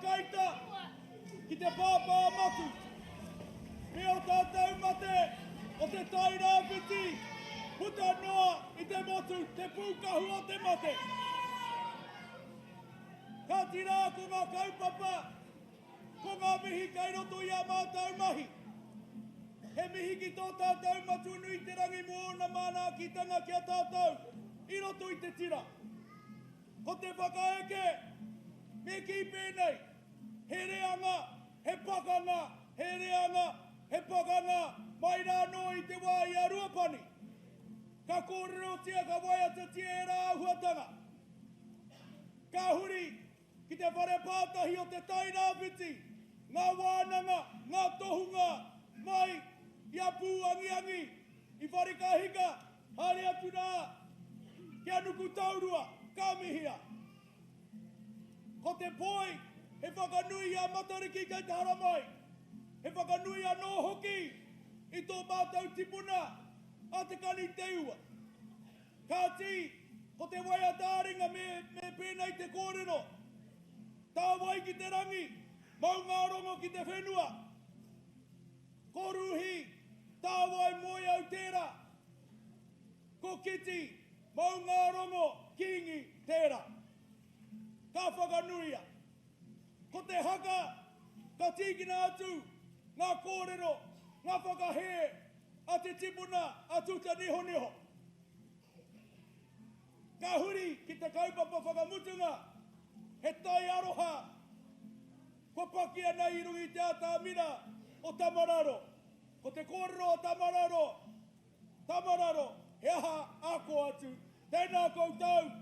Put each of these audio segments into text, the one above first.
kaita ki te pāpā matu. Me o tātou mate o te tairāwhiti, puta noa i te motu, te pūkahu o te mate. Ka tira ko ngā kaupapa, ko ngā mihi kai roto i a mātou mahi. He mihi ki tō tātou matu nui te rangi mōna mana ki tanga ki a tātou, i roto i te tira. Ko te whakaeke, me ki pēnei, he reanga, he pakanga, he reanga, he pakanga, mai rā no i te wā i a Ruapani. Ka kōrero tia ka waiata tia e rā ahuatanga. Ka huri ki te whare pātahi o te tairāwhiti, ngā wānanga, ngā tohunga, mai, i a pūangiangi, i whare ka hika, haere atu rā, ki anuku taurua, ka mihia. Ko te poi, he whakanui a matariki kai te haramai, he whakanui a no hoki, i tō mātou tipuna, a te kani teua. Ka ti, ko te waia tāringa me pēnei te kōrero, tā wai ki te rangi, mau ngā rongo ki te whenua. Ko ruhi, tā wai moi au tērā. Ko kiti, mau ngā rongo kingi tērā. Ka whakanuia. Ko te haka, ka tīkina atu, ngā kōrero, ngā whakahe, a te tipuna, a tuta niho niho. Ka huri ki te kaupapa whakamutunga, he tai aroha, ko pakia nei i rungi te atamina o Tamararo. Ko te kōrero o Tamararo, he aha ako atu. Tēnā koutou,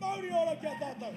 Māori ora kia tātou.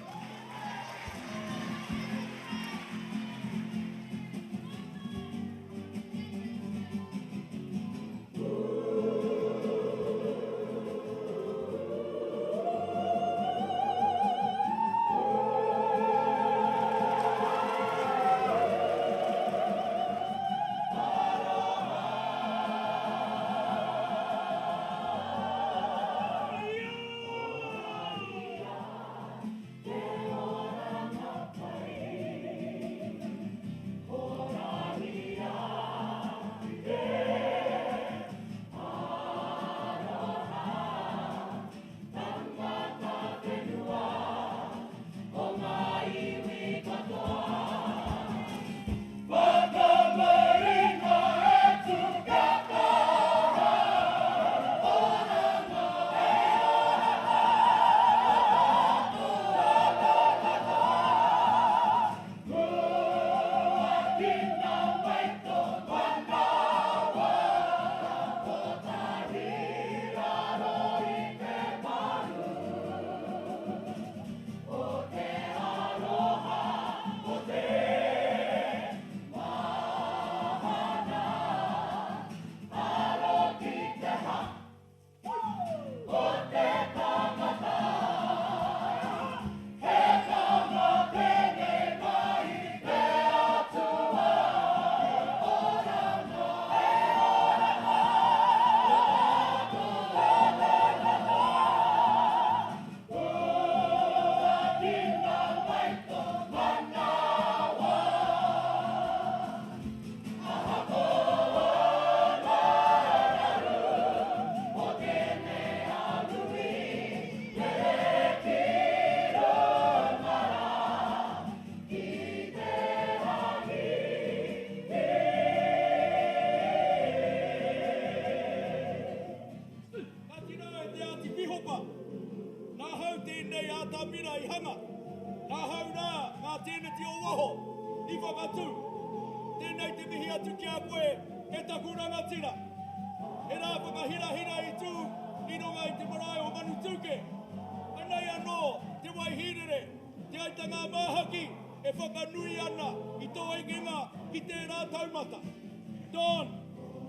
Don,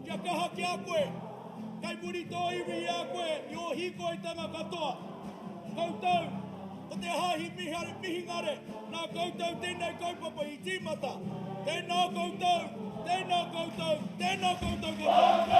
kia kaha ki a koe, kai muri tō iwi i a koe, i o hiko i tanga katoa. Koutou, o te hahi mihingare, nā koutou tēnei kaupapa i tīmata. Tēnā koutou, tēnā koutou, tēnā koutou katoa.